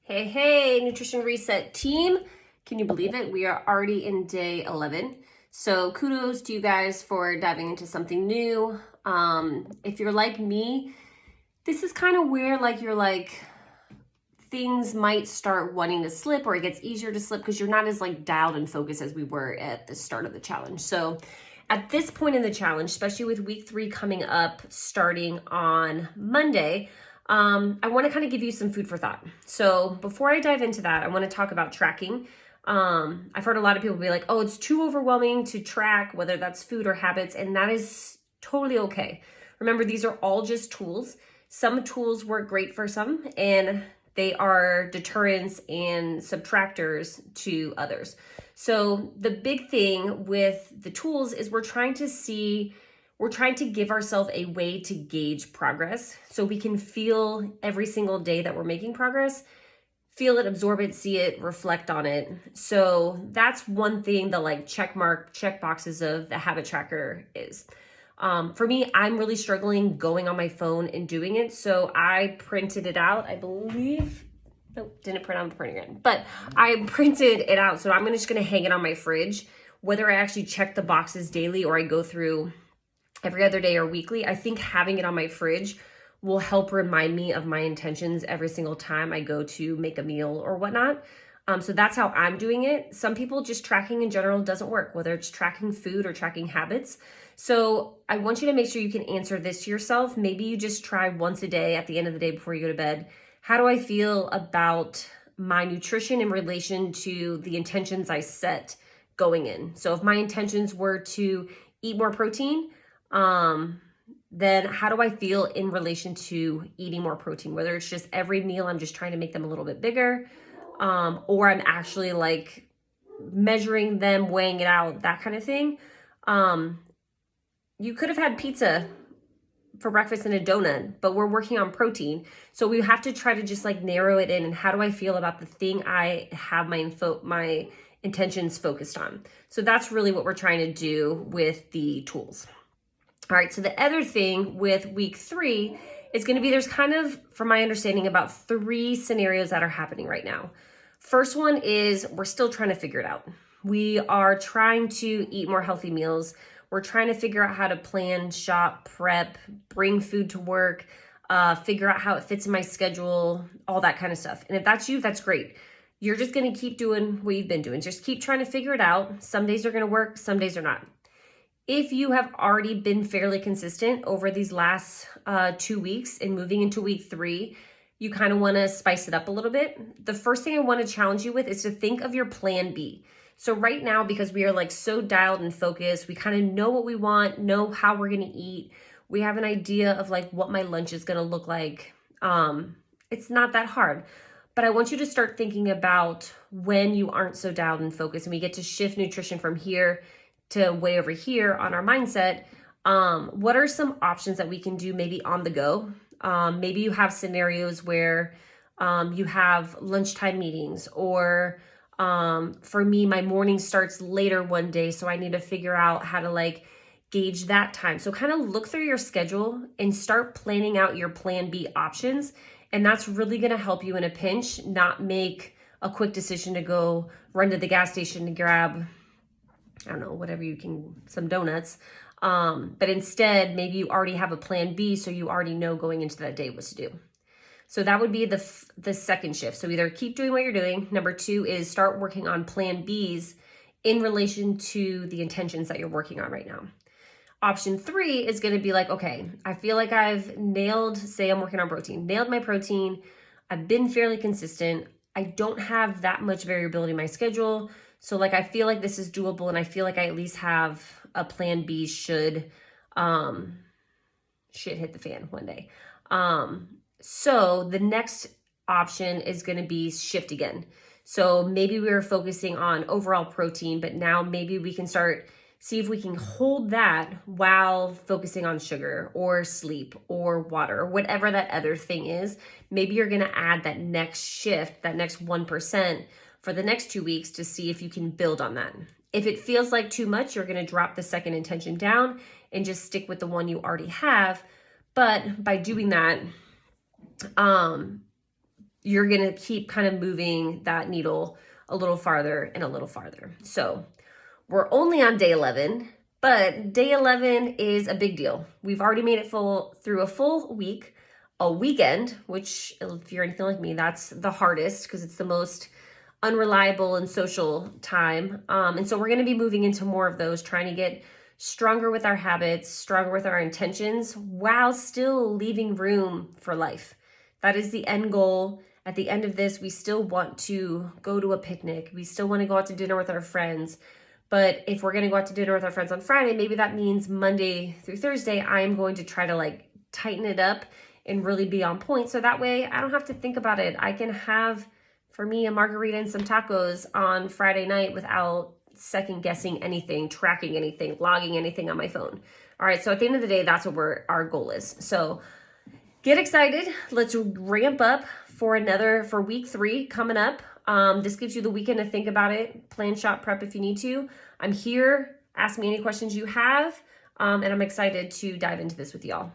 Hey, Nutrition Reset team. Can you believe it? We are already in day 11. So kudos to you guys for diving into something new. If you're like me, this is kind of where things might start wanting to slip, or it gets easier to slip because you're not as dialed and focused as we were at the start of the challenge. So at this point in the challenge, especially with week 3 coming up starting on Monday, I want to kind of give you some food for thought. So before I dive into that, I want to talk about tracking. I've heard a lot of people be like, oh, it's too overwhelming to track, whether that's food or habits, and that is totally okay. Remember, these are all just tools. Some tools work great for some, and they are deterrents and subtractors to others. So the big thing with the tools is we're trying to give ourselves a way to gauge progress so we can feel every single day that we're making progress, feel it, absorb it, see it, reflect on it. So that's one thing the check boxes of the habit tracker is. For me, I'm really struggling going on my phone and doing it. So I printed it out, I believe. Nope, didn't print on the printer again, but I printed it out. So I'm just going to hang it on my fridge. Whether I actually check the boxes daily or I go through every other day or weekly, I think having it on my fridge will help remind me of my intentions every single time I go to make a meal or whatnot. So that's how I'm doing it. Some people, just tracking in general doesn't work, whether it's tracking food or tracking habits. So I want you to make sure you can answer this to yourself. Maybe you just try once a day at the end of the day before you go to bed. How do I feel about my nutrition in relation to the intentions I set going in? So if my intentions were to eat more protein, then how do I feel in relation to eating more protein? Whether it's just every meal, I'm just trying to make them a little bit bigger, or I'm actually measuring them, weighing it out, that kind of thing. You could have had pizza for breakfast and a donut, but we're working on protein. So we have to try to just narrow it in. And how do I feel about the thing I have my intentions focused on? So that's really what we're trying to do with the tools. All right, so the other thing with week 3 is going to be, there's kind of, from my understanding, about 3 scenarios that are happening right now. First one is we're still trying to figure it out. We are trying to eat more healthy meals. We're trying to figure out how to plan, shop, prep, bring food to work, figure out how it fits in my schedule, all that kind of stuff. And if that's you, that's great. You're just going to keep doing what you've been doing. Just keep trying to figure it out. Some days are going to work, some days are not. If you have already been fairly consistent over these last 2 weeks and moving into week 3, you kind of want to spice it up a little bit. The first thing I want to challenge you with is to think of your plan B. So right now, because we are so dialed and focused, we kind of know what we want, know how we're going to eat. We have an idea of what my lunch is going to look like. It's not that hard. But I want you to start thinking about when you aren't so dialed and focused and we get to shift nutrition from here to way over here on our mindset. What are some options that we can do maybe on the go? Maybe you have scenarios where you have lunchtime meetings, or for me, my morning starts later one day, so I need to figure out how to gauge that time. So kind of look through your schedule and start planning out your plan B options. And that's really going to help you in a pinch, not make a quick decision to go run to the gas station to grab, I don't know, whatever you can, some donuts. But instead, maybe you already have a plan B, so you already know going into that day what to do. So that would be the second shift. So either keep doing what you're doing. Number 2 is start working on plan Bs in relation to the intentions that you're working on right now. Option 3 is going to be okay, I feel like I've nailed, say I'm working on protein, nailed my protein. I've been fairly consistent. I don't have that much variability in my schedule. So I feel like this is doable, and I feel like I at least have a plan B should shit hit the fan one day. So the next option is going to be shift again. So maybe we were focusing on overall protein, but now maybe we can start, see if we can hold that while focusing on sugar or sleep or water or whatever that other thing is. Maybe you're going to add that next shift, that next 1% for the next 2 weeks to see if you can build on that. If it feels like too much, you're going to drop the second intention down and just stick with the one you already have. But by doing that, you're going to keep kind of moving that needle a little farther and a little farther. So we're only on day 11, but day 11 is a big deal. We've already made it through a full week, a weekend, which if you're anything like me, that's the hardest because it's the most unreliable and social time. And so we're going to be moving into more of those, trying to get stronger with our habits, stronger with our intentions, while still leaving room for life. That is the end goal. At the end of this, we still want to go to a picnic. We still want to go out to dinner with our friends. But if we're going to go out to dinner with our friends on Friday, maybe that means Monday through Thursday, I am going to try to like tighten it up and really be on point. So that way I don't have to think about it. I can have, for me, a margarita and some tacos on Friday night without second guessing anything, tracking anything, logging anything on my phone. All right. So at the end of the day, that's what our goal is. So get excited. Let's ramp up for week 3 coming up. This gives you the weekend to think about it, plan, shop, prep if you need to. I'm here. Ask me any questions you have. And I'm excited to dive into this with y'all.